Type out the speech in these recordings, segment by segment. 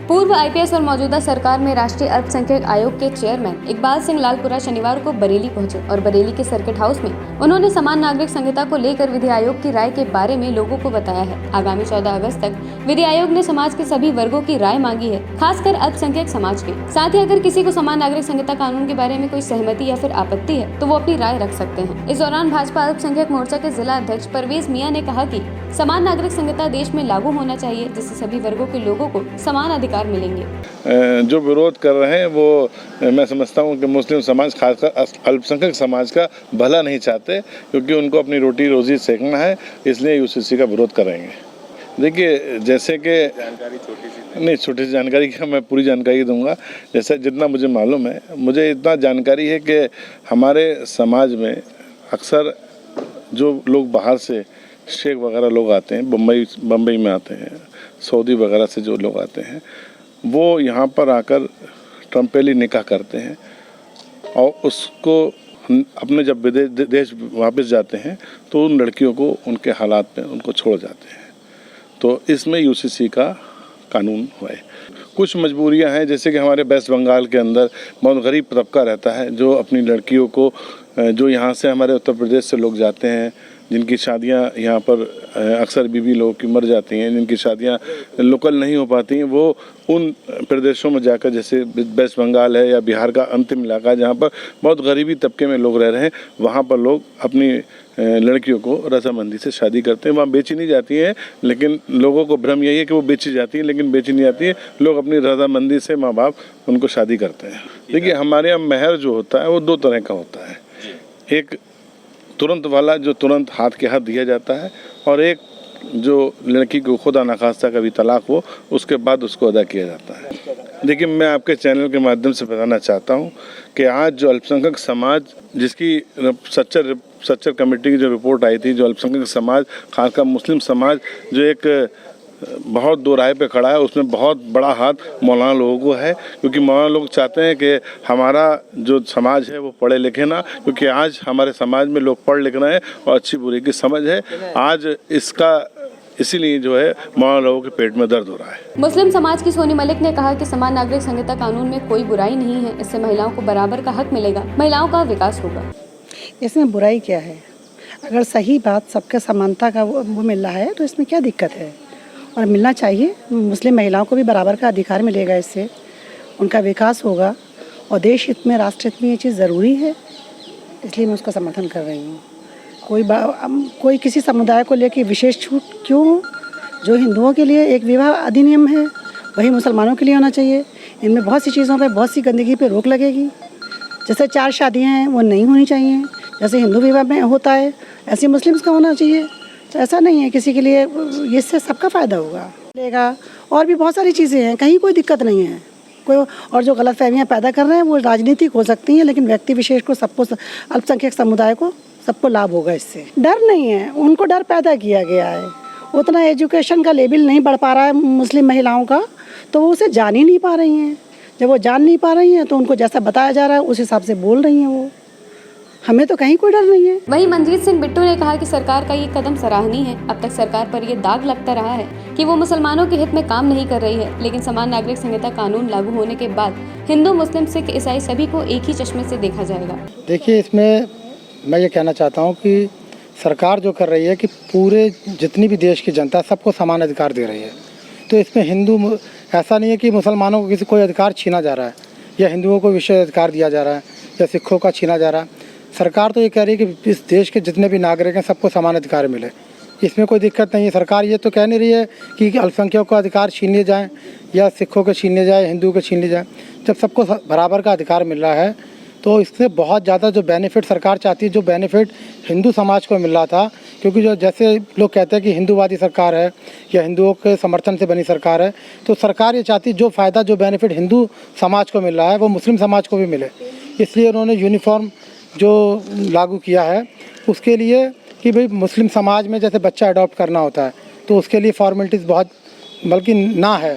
पूर्व आईपीएस और मौजूदा सरकार में राष्ट्रीय अल्पसंख्यक आयोग के चेयरमैन इकबाल सिंह लालपुरा शनिवार को बरेली पहुंचे और बरेली के सर्किट हाउस में उन्होंने समान नागरिक संहिता को लेकर विधि आयोग की राय के बारे में लोगों को बताया है। आगामी 14 अगस्त तक विधि आयोग ने समाज के सभी वर्गों की राय मांगी है, खासकर अल्पसंख्यक समाज के। साथ ही अगर किसी को समान नागरिक संहिता कानून के बारे में कोई सहमति या फिर आपत्ति है तो वो अपनी राय रख सकते हैं। इस दौरान भाजपा अल्पसंख्यक मोर्चा के जिला अध्यक्ष परवेज मियां ने कहा कि समान नागरिक संहिता देश में लागू होना चाहिए, जिससे सभी वर्गों के लोगों को समान अधिकार मिलेंगे। जो विरोध कर रहे हैं वो मैं समझता हूँ कि मुस्लिम समाज, खासकर अल्पसंख्यक समाज का भला नहीं चाहते, क्योंकि उनको अपनी रोटी रोजी सेकना है, इसलिए यूसीसी का विरोध करेंगे। देखिए, जैसे कि छोटी सी जानकारी का मैं पूरी जानकारी दूंगा। जैसे जितना मुझे मालूम है, मुझे इतना जानकारी है कि हमारे समाज में अक्सर जो लोग बाहर से शेख वगैरह लोग आते हैं, बम्बई में आते हैं, सऊदी वगैरह से जो लोग आते हैं, वो यहाँ पर आकर ट्रम्पेली निकाह करते हैं और उसको अपने जब देश वापस जाते हैं तो उन लड़कियों को उनके हालात में उनको छोड़ जाते हैं। तो इसमें यूसीसी का कानून है। कुछ मजबूरियां हैं, जैसे कि हमारे वेस्ट बंगाल के अंदर बहुत गरीब तबका रहता है जो अपनी लड़कियों को, जो यहाँ से हमारे उत्तर प्रदेश से लोग जाते हैं, जिनकी शादियां यहाँ पर अक्सर बीवी लोगों की मर जाती हैं, जिनकी शादियां लोकल नहीं हो पाती हैं, वो उन प्रदेशों में जाकर, जैसे वेस्ट बंगाल है या बिहार का अंतिम इलाका जहाँ पर बहुत गरीबी तबके में लोग रह रहे हैं, वहाँ पर लोग अपनी लड़कियों को रजामंदी से शादी करते हैं। वहाँ बेची नहीं जाती हैं, लेकिन लोगों को भ्रम यही है कि वो बेची जाती है, लेकिन बेची नहीं जाती है। लोग अपनी रजामंदी से माँ बाप उनको शादी करते हैं। देखिए, हमारे यहाँ महर जो होता है वो दो तरह का होता है। एक तुरंत वाला जो तुरंत हाथ के हाथ दिया जाता है, और एक जो लड़की को खुदा नखास्ता कभी तलाक हो उसके बाद उसको अदा किया जाता है। देखिए, मैं आपके चैनल के माध्यम से बताना चाहता हूँ कि आज जो अल्पसंख्यक समाज, जिसकी सच्चर कमेटी की जो रिपोर्ट आई थी, जो अल्पसंख्यक समाज, खासकर मुस्लिम समाज जो एक बहुत दो राय पे खड़ा है, उसमें बहुत बड़ा हाथ मौलाना लोगों को है, क्योंकि मौलाना लोग चाहते हैं कि हमारा जो समाज है वो पढ़े लिखे ना, क्योंकि आज हमारे समाज में लोग पढ़ लिख रहे हैं और अच्छी बुरी की समझ है। आज इसीलिए जो है मौलाना लोगों के पेट में दर्द हो रहा है। मुस्लिम समाज की सोनी मलिक ने कहा कि समान नागरिक संहिता कानून में कोई बुराई नहीं है, इससे महिलाओं को बराबर का हक मिलेगा, महिलाओं का विकास होगा। इसमें बुराई क्या है? अगर सही बात सबके समानता का वो मिल रहा है तो इसमें क्या दिक्कत है? और मिलना चाहिए। मुस्लिम महिलाओं को भी बराबर का अधिकार मिलेगा, इससे उनका विकास होगा और देश हित में, राष्ट्र हित में ये चीज़ ज़रूरी है, इसलिए मैं उसका समर्थन कर रही हूँ। कोई किसी समुदाय को लेकर विशेष छूट क्यों हो? जो हिंदुओं के लिए एक विवाह अधिनियम है वही मुसलमानों के लिए होना चाहिए। इनमें बहुत सी चीज़ों पर, बहुत सी गंदगी पे रोक लगेगी। जैसे 4 शादियाँ हैं वो नहीं होनी चाहिए, जैसे हिंदू विवाह में होता है ऐसे मुस्लिम्स का होना चाहिए। तो ऐसा नहीं है किसी के लिए, इससे सबका फ़ायदा होगा। और भी बहुत सारी चीज़ें हैं, कहीं कोई दिक्कत नहीं है कोई। और जो गलतफहमियां पैदा कर रहे हैं वो राजनीतिक हो सकती हैं, लेकिन व्यक्ति विशेष को, सबको, अल्पसंख्यक समुदाय को, सबको लाभ होगा इससे। डर नहीं है, उनको डर पैदा किया गया है। उतना एजुकेशन का लेवल नहीं बढ़ पा रहा है मुस्लिम महिलाओं का, तो वो उसे जान ही नहीं पा रही हैं। जब वो जान नहीं पा रही हैं तो उनको जैसा बताया जा रहा है उस हिसाब से बोल रही हैं वो। हमें तो कहीं कोई डर नहीं है। वहीं मनजीत सिंह बिट्टू ने कहा कि सरकार का ये कदम सराहनीय है। अब तक सरकार पर ये दाग लगता रहा है कि वो मुसलमानों के हित में काम नहीं कर रही है, लेकिन समान नागरिक संहिता कानून लागू होने के बाद हिंदू, मुस्लिम, सिख, ईसाई सभी को एक ही चश्मे से देखा जाएगा। देखिए, इसमें मैं ये कहना चाहता हूँ कि सरकार जो कर रही है कि पूरे जितनी भी देश की जनता सबको समान अधिकार दे रही है। तो इसमें हिंदू, ऐसा नहीं है कि मुसलमानों को कोई अधिकार छीना जा रहा है या हिंदुओं को विशेष अधिकार दिया जा रहा है या सिखों का छीना जा रहा है। सरकार तो ये कह रही है कि इस देश के जितने भी नागरिक हैं सबको समान अधिकार मिले, इसमें कोई दिक्कत नहीं है। सरकार ये तो कह नहीं रही है कि अल्पसंख्यकों का अधिकार छीन लिए जाएँ या सिखों के छीन लिए जाए, हिंदुओं के छीन लिए जाए। जब सबको बराबर का अधिकार मिल रहा है तो इससे बहुत ज़्यादा जो बेनिफिट सरकार चाहती है, जो बेनिफिट हिंदू समाज को मिल रहा था, क्योंकि जो जैसे लोग कहते हैं कि हिंदूवादी सरकार है या हिंदुओं के समर्थन से बनी सरकार है, तो सरकार ये चाहती है जो फ़ायदा, जो बेनिफिट हिंदू समाज को मिल रहा है वो मुस्लिम समाज को भी मिले। इसलिए उन्होंने यूनिफॉर्म जो लागू किया है उसके लिए कि भाई मुस्लिम समाज में जैसे बच्चा अडॉप्ट करना होता है तो उसके लिए फॉर्मेलिटीज़ बहुत बल्कि ना है।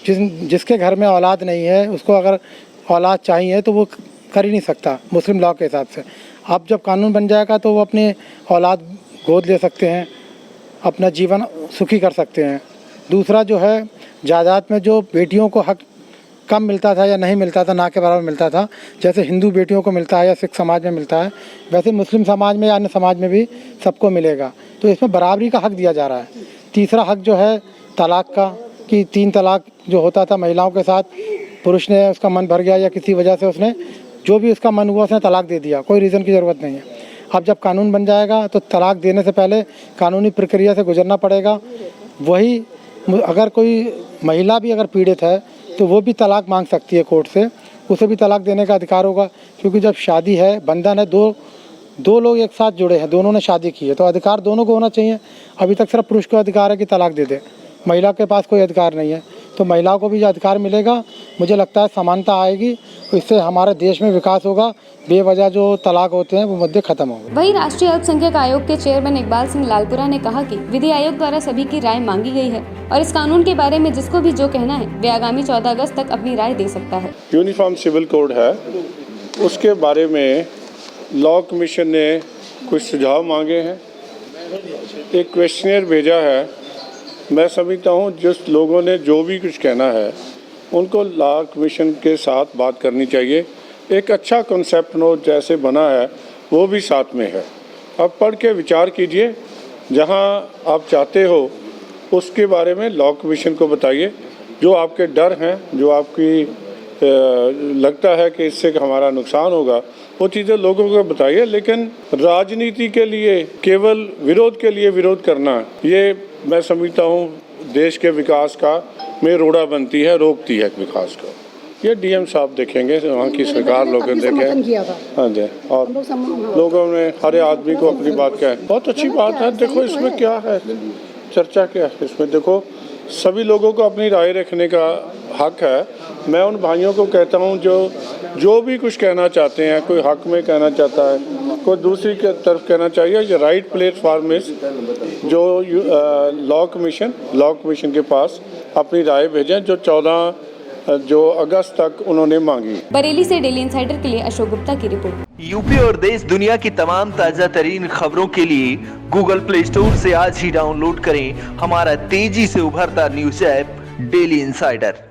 जिसके घर में औलाद नहीं है उसको अगर औलाद चाहिए तो वो कर ही नहीं सकता मुस्लिम लॉ के हिसाब से। अब जब कानून बन जाएगा तो वो अपने औलाद गोद ले सकते हैं, अपना जीवन सुखी कर सकते हैं। दूसरा जो है जायदाद में जो बेटियों को हक कम मिलता था या नहीं मिलता था, ना के बराबर मिलता था, जैसे हिंदू बेटियों को मिलता है या सिख समाज में मिलता है, वैसे मुस्लिम समाज में या अन्य समाज में भी सबको मिलेगा। तो इसमें बराबरी का हक दिया जा रहा है। तीसरा हक जो है तलाक का, कि 3 तलाक जो होता था महिलाओं के साथ, पुरुष ने उसका मन भर गया या किसी वजह से उसने जो भी उसका मन हुआ उसने तलाक दे दिया, कोई रीज़न की ज़रूरत नहीं है। अब जब कानून बन जाएगा तो तलाक देने से पहले कानूनी प्रक्रिया से गुजरना पड़ेगा। वही अगर कोई महिला भी अगर पीड़ित है तो वो भी तलाक मांग सकती है कोर्ट से, उसे भी तलाक देने का अधिकार होगा, क्योंकि जब शादी है, बंधन है, दो लोग एक साथ जुड़े हैं, दोनों ने शादी की है, तो अधिकार दोनों को होना चाहिए। अभी तक सिर्फ पुरुष को अधिकार है कि तलाक दे दे, महिला के पास कोई अधिकार नहीं है। तो महिलाओं को भी जो अधिकार मिलेगा, मुझे लगता है समानता आएगी, तो इससे हमारे देश में विकास होगा, बेवजह जो तलाक होते हैं वो मुद्दे खत्म होंगे। वहीं राष्ट्रीय अल्पसंख्यक आयोग के चेयरमैन इकबाल सिंह लालपुरा ने कहा कि विधि आयोग द्वारा सभी की राय मांगी गई है और इस कानून के बारे में जिसको भी जो कहना है वे आगामी 14 अगस्त तक अपनी राय दे सकता है। यूनिफॉर्म सिविल कोड है, उसके बारे में लॉ कमीशन ने कुछ सुझाव मांगे हैं, एक क्वेश्चनियर भेजा है। मैं समझता हूँ जिस लोगों ने जो भी कुछ कहना है उनको लॉ कमीशन के साथ बात करनी चाहिए। एक अच्छा कॉन्सेप्ट नोट जैसे बना है वो भी साथ में है। अब पढ़ के विचार कीजिए, जहाँ आप चाहते हो उसके बारे में लॉ कमीशन को बताइए। जो आपके डर हैं, जो आपकी लगता है कि इससे हमारा नुकसान होगा, वो चीज़ें लोगों को बताइए। लेकिन राजनीति के लिए, केवल विरोध के लिए विरोध करना, ये मैं समझता हूँ देश के विकास का में रोड़ा बनती है, रोकती है विकास को। ये डीएम साहब देखेंगे, वहाँ की सरकार लोगों ने देखे। हाँ जी, और लोगों ने हर आदमी को अपनी बात कहा, बहुत अच्छी बात है। देखो इसमें क्या है, चर्चा क्या है इसमें, देखो सभी लोगों को अपनी राय रखने का हक है। मैं उन भाइयों को कहता हूं जो भी कुछ कहना चाहते हैं, कोई हक में कहना चाहता है, कोई दूसरी के तरफ कहना चाहिए, ये राइट प्लेटफॉर्म इस जो लॉ कमीशन के पास अपनी राय भेजें, जो अगस्त तक उन्होंने मांगी। बरेली से डेली इंसाइडर के लिए अशोक गुप्ता की रिपोर्ट। यूपी और देश दुनिया की तमाम ताजा तरीन खबरों के लिए गूगल प्ले स्टोर से आज ही डाउनलोड करें हमारा तेजी से उभरता न्यूज ऐप डेली इंसाइडर।